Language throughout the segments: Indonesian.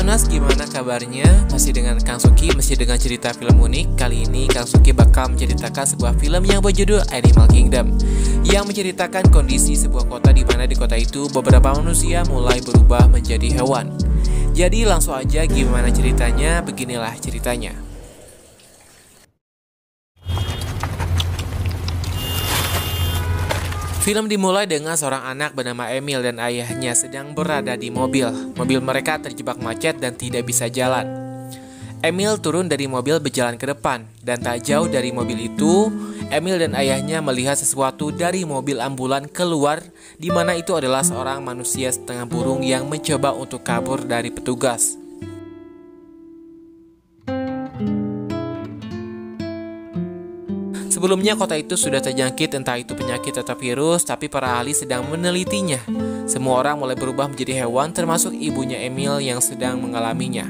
Sobat gimana kabarnya? Masih dengan Kang Suki, masih dengan cerita film unik. Kali ini Kang Suki bakal menceritakan sebuah film yang berjudul Animal Kingdom, yang menceritakan kondisi sebuah kota di mana di kota itu beberapa manusia mulai berubah menjadi hewan. Jadi langsung aja gimana ceritanya, beginilah ceritanya. Film dimulai dengan seorang anak bernama Emil dan ayahnya sedang berada di mobil. Mobil mereka terjebak macet dan tidak bisa jalan. Emil turun dari mobil berjalan ke depan, dan tak jauh dari mobil itu, Emil dan ayahnya melihat sesuatu dari mobil ambulan keluar, di mana itu adalah seorang manusia setengah burung yang mencoba untuk kabur dari petugas. Sebelumnya kota itu sudah terjangkit entah itu penyakit atau virus, tapi para ahli sedang menelitinya. Semua orang mulai berubah menjadi hewan, termasuk ibunya Emil yang sedang mengalaminya.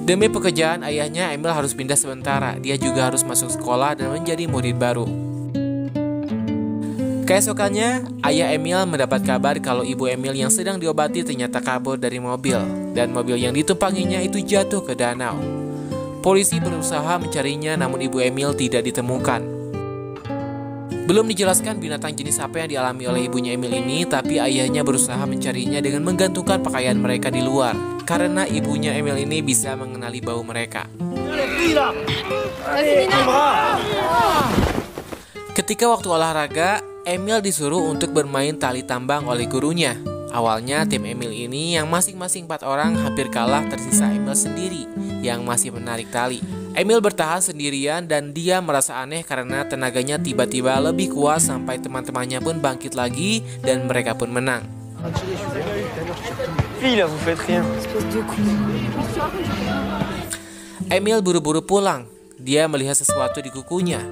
Demi pekerjaan ayahnya, Emil harus pindah sementara. Dia juga harus masuk sekolah dan menjadi murid baru. Keesokannya, ayah Emil mendapat kabar kalau ibu Emil yang sedang diobati ternyata kabur dari mobil, dan mobil yang ditumpanginya itu jatuh ke danau. Polisi berusaha mencarinya, namun ibu Emil tidak ditemukan. Belum dijelaskan binatang jenis apa yang dialami oleh ibunya Emil ini, tapi ayahnya berusaha mencarinya dengan menggantungkan pakaian mereka di luar, karena ibunya Emil ini bisa mengenali bau mereka. Ketika waktu olahraga, Emil disuruh untuk bermain tali tambang oleh gurunya. Awalnya tim Emil ini yang masing-masing 4 orang hampir kalah, tersisa Emil sendiri yang masih menarik tali. Emil bertahan sendirian dan dia merasa aneh karena tenaganya tiba-tiba lebih kuat sampai teman-temannya pun bangkit lagi dan mereka pun menang. Emil buru-buru pulang. Dia melihat sesuatu di kukunya.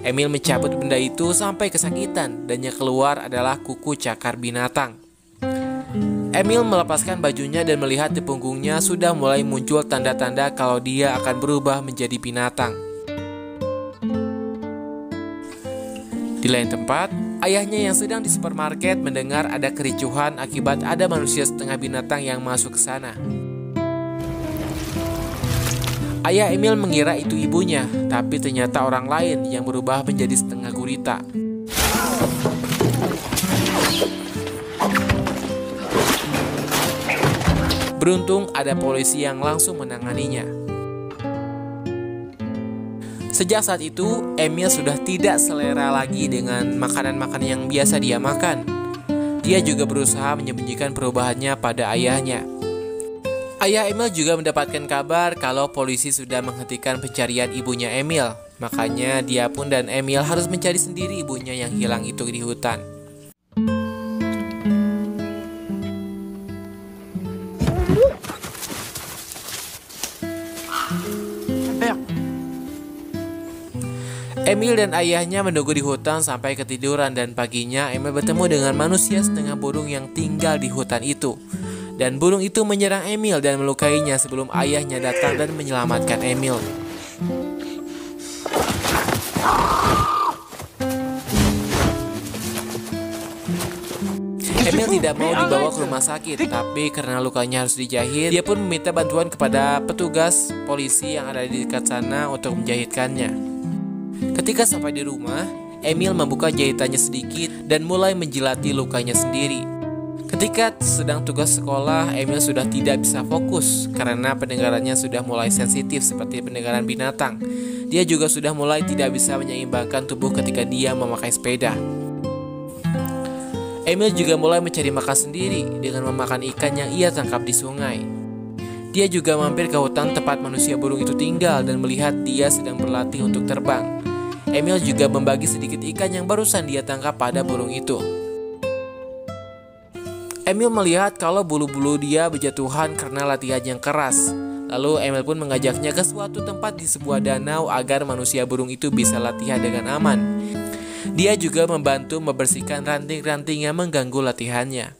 Emil mencabut benda itu sampai kesakitan dan yang keluar adalah kuku cakar binatang. Emil melepaskan bajunya dan melihat di punggungnya sudah mulai muncul tanda-tanda kalau dia akan berubah menjadi binatang. Di lain tempat, ayahnya yang sedang di supermarket mendengar ada kericuhan akibat ada manusia setengah binatang yang masuk ke sana. Ayah Emil mengira itu ibunya, tapi ternyata orang lain yang berubah menjadi setengah gurita. Beruntung ada polisi yang langsung menanganinya. Sejak saat itu, Emil sudah tidak selera lagi dengan makanan-makanan yang biasa dia makan. Dia juga berusaha menyembunyikan perubahannya pada ayahnya. Ayah Emil juga mendapatkan kabar kalau polisi sudah menghentikan pencarian ibunya Emil. Makanya dia pun dan Emil harus mencari sendiri ibunya yang hilang itu di hutan. Emil dan ayahnya menunggu di hutan sampai ketiduran dan paginya Emil bertemu dengan manusia setengah burung yang tinggal di hutan itu. Dan burung itu menyerang Emil dan melukainya sebelum ayahnya datang dan menyelamatkan Emil. Emil tidak mau dibawa ke rumah sakit, tapi karena lukanya harus dijahit, dia pun meminta bantuan kepada petugas polisi yang ada di dekat sana untuk menjahitkannya. Ketika sampai di rumah, Emil membuka jahitannya sedikit dan mulai menjilati lukanya sendiri. Ketika sedang tugas sekolah, Emil sudah tidak bisa fokus karena pendengarannya sudah mulai sensitif seperti pendengaran binatang. Dia juga sudah mulai tidak bisa menyeimbangkan tubuh ketika dia memakai sepeda. Emil juga mulai mencari makan sendiri dengan memakan ikan yang ia tangkap di sungai. Dia juga mampir ke hutan tempat manusia burung itu tinggal dan melihat dia sedang berlatih untuk terbang. Emil juga membagi sedikit ikan yang barusan dia tangkap pada burung itu. Emil melihat kalau bulu-bulu dia berjatuhan karena latihan yang keras. Lalu Emil pun mengajaknya ke suatu tempat di sebuah danau agar manusia burung itu bisa latihan dengan aman. Dia juga membantu membersihkan ranting-ranting yang mengganggu latihannya.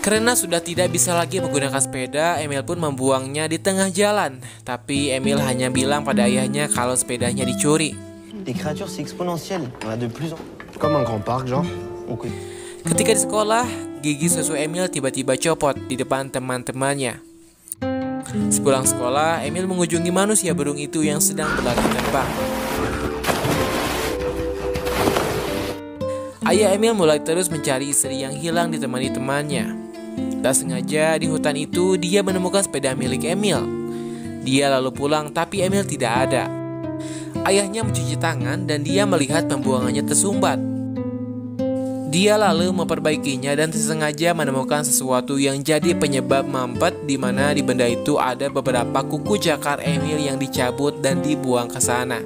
Karena sudah tidak bisa lagi menggunakan sepeda, Emil pun membuangnya di tengah jalan. Tapi Emil hanya bilang pada ayahnya kalau sepedanya dicuri. Comme un grand parc, genre. Ketika di sekolah, gigi susu Emil tiba-tiba copot di depan teman-temannya. Sepulang sekolah, Emil mengunjungi manusia burung itu yang sedang berlari terbang. Ayah Emil mulai terus mencari istri yang hilang ditemani temannya. Tak sengaja di hutan itu dia menemukan sepeda milik Emil. Dia lalu pulang tapi Emil tidak ada. Ayahnya mencuci tangan dan dia melihat pembuangannya tersumbat. Dia lalu memperbaikinya dan sengaja menemukan sesuatu yang jadi penyebab mampet, di mana di benda itu ada beberapa kuku cakar Emil yang dicabut dan dibuang ke sana.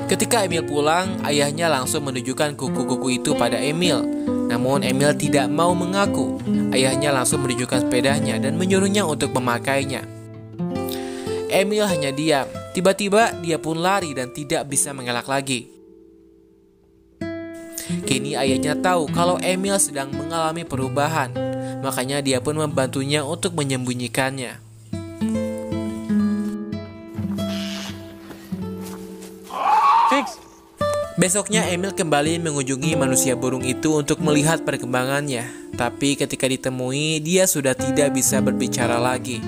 Ketika Emil pulang, ayahnya langsung menunjukkan kuku-kuku itu pada Emil. Namun Emil tidak mau mengaku. Ayahnya langsung menunjukkan sepedanya dan menyuruhnya untuk memakainya. Emil hanya diam. Tiba-tiba dia pun lari dan tidak bisa mengelak lagi. Kini ayahnya tahu kalau Emil sedang mengalami perubahan, makanya dia pun membantunya untuk menyembunyikannya. Besoknya Emil kembali mengunjungi manusia burung itu untuk melihat perkembangannya. Tapi ketika ditemui, dia sudah tidak bisa berbicara lagi.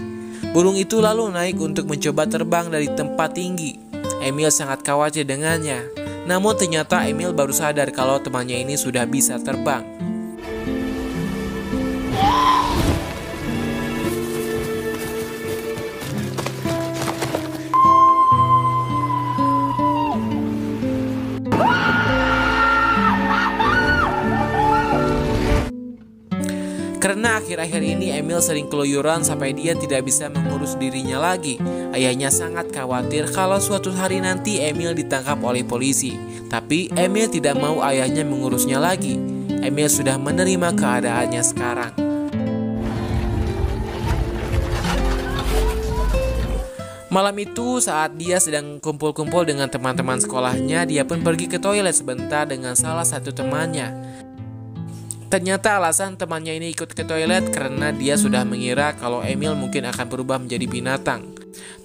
Burung itu lalu naik untuk mencoba terbang dari tempat tinggi. Emil sangat khawatir dengannya. Namun ternyata Emil baru sadar kalau temannya ini sudah bisa terbang. Karena akhir-akhir ini Emil sering keluyuran sampai dia tidak bisa mengurus dirinya lagi. Ayahnya sangat khawatir kalau suatu hari nanti Emil ditangkap oleh polisi. Tapi Emil tidak mau ayahnya mengurusnya lagi. Emil sudah menerima keadaannya sekarang. Malam itu saat dia sedang kumpul-kumpul dengan teman-teman sekolahnya, dia pun pergi ke toilet sebentar dengan salah satu temannya. Ternyata alasan temannya ini ikut ke toilet karena dia sudah mengira kalau Emil mungkin akan berubah menjadi binatang.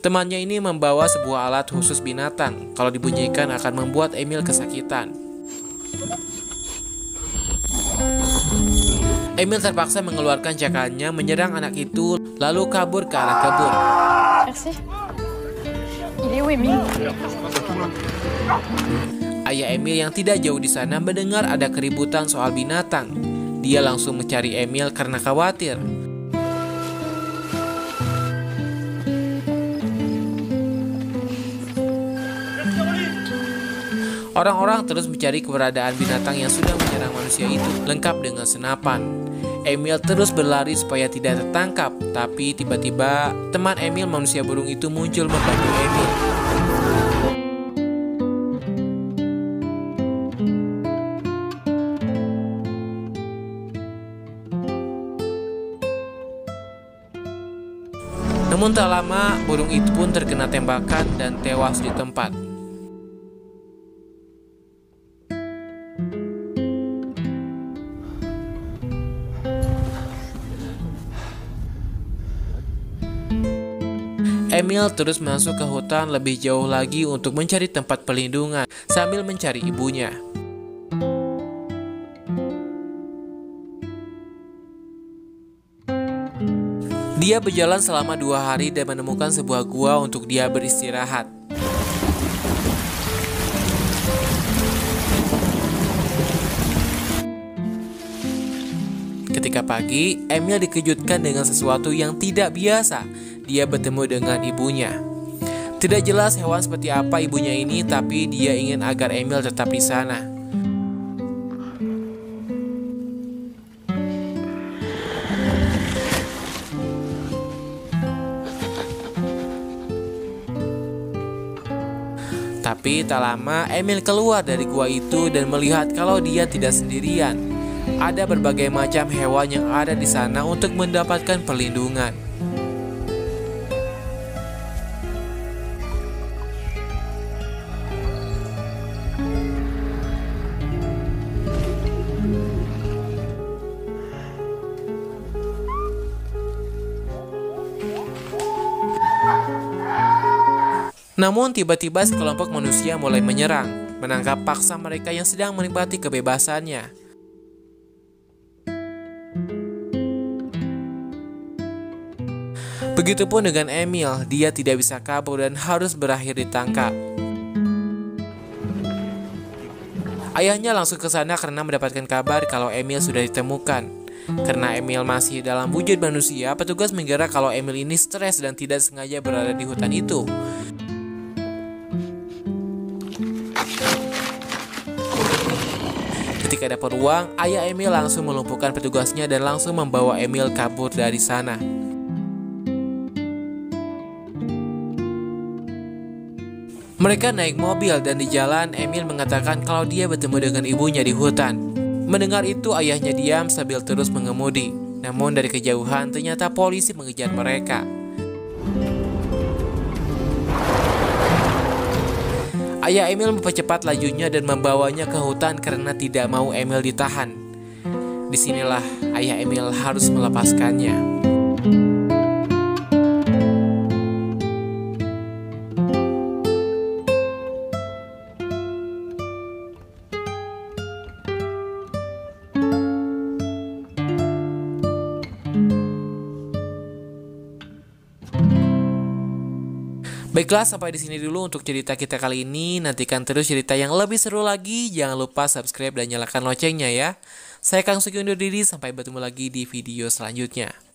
Temannya ini membawa sebuah alat khusus binatang. Kalau dibunyikan akan membuat Emil kesakitan. Emil terpaksa mengeluarkan cakarnya menyerang anak itu lalu kabur ke arah kebun. Ayah Emil yang tidak jauh di sana mendengar ada keributan soal binatang. Dia langsung mencari Emil karena khawatir. Orang-orang terus mencari keberadaan binatang yang sudah menyerang manusia itu, lengkap dengan senapan. Emil terus berlari supaya tidak tertangkap, tapi tiba-tiba teman Emil manusia burung itu muncul membantu Emil. Namun tak lama, burung itu pun terkena tembakan dan tewas di tempat. Emil terus masuk ke hutan lebih jauh lagi untuk mencari tempat perlindungan sambil mencari ibunya. Dia berjalan selama 2 hari dan menemukan sebuah gua untuk dia beristirahat. Ketika pagi, Emil dikejutkan dengan sesuatu yang tidak biasa. Dia bertemu dengan ibunya. Tidak jelas hewan seperti apa ibunya ini, tapi dia ingin agar Emil tetap di sana. Tapi tak lama Emil keluar dari gua itu dan melihat kalau dia tidak sendirian. Ada berbagai macam hewan yang ada di sana untuk mendapatkan perlindungan. Namun tiba-tiba sekelompok manusia mulai menyerang, menangkap paksa mereka yang sedang menikmati kebebasannya. Begitupun dengan Emil, dia tidak bisa kabur dan harus berakhir ditangkap. Ayahnya langsung ke sana karena mendapatkan kabar kalau Emil sudah ditemukan. Karena Emil masih dalam wujud manusia, petugas mengira kalau Emil ini stres dan tidak sengaja berada di hutan itu. Ketika dapat ruang, ayah Emil langsung melumpuhkan petugasnya dan langsung membawa Emil kabur dari sana. Mereka naik mobil dan di jalan Emil mengatakan kalau dia bertemu dengan ibunya di hutan. Mendengar itu ayahnya diam sambil terus mengemudi. Namun dari kejauhan ternyata polisi mengejar mereka. Ayah Emil mempercepat lajunya dan membawanya ke hutan karena tidak mau Emil ditahan. Disinilah ayah Emil harus melepaskannya. Baiklah, sampai di sini dulu untuk cerita kita kali ini. Nantikan terus cerita yang lebih seru lagi. Jangan lupa subscribe dan nyalakan loncengnya ya. Saya Kang Sugi undur diri, sampai bertemu lagi di video selanjutnya.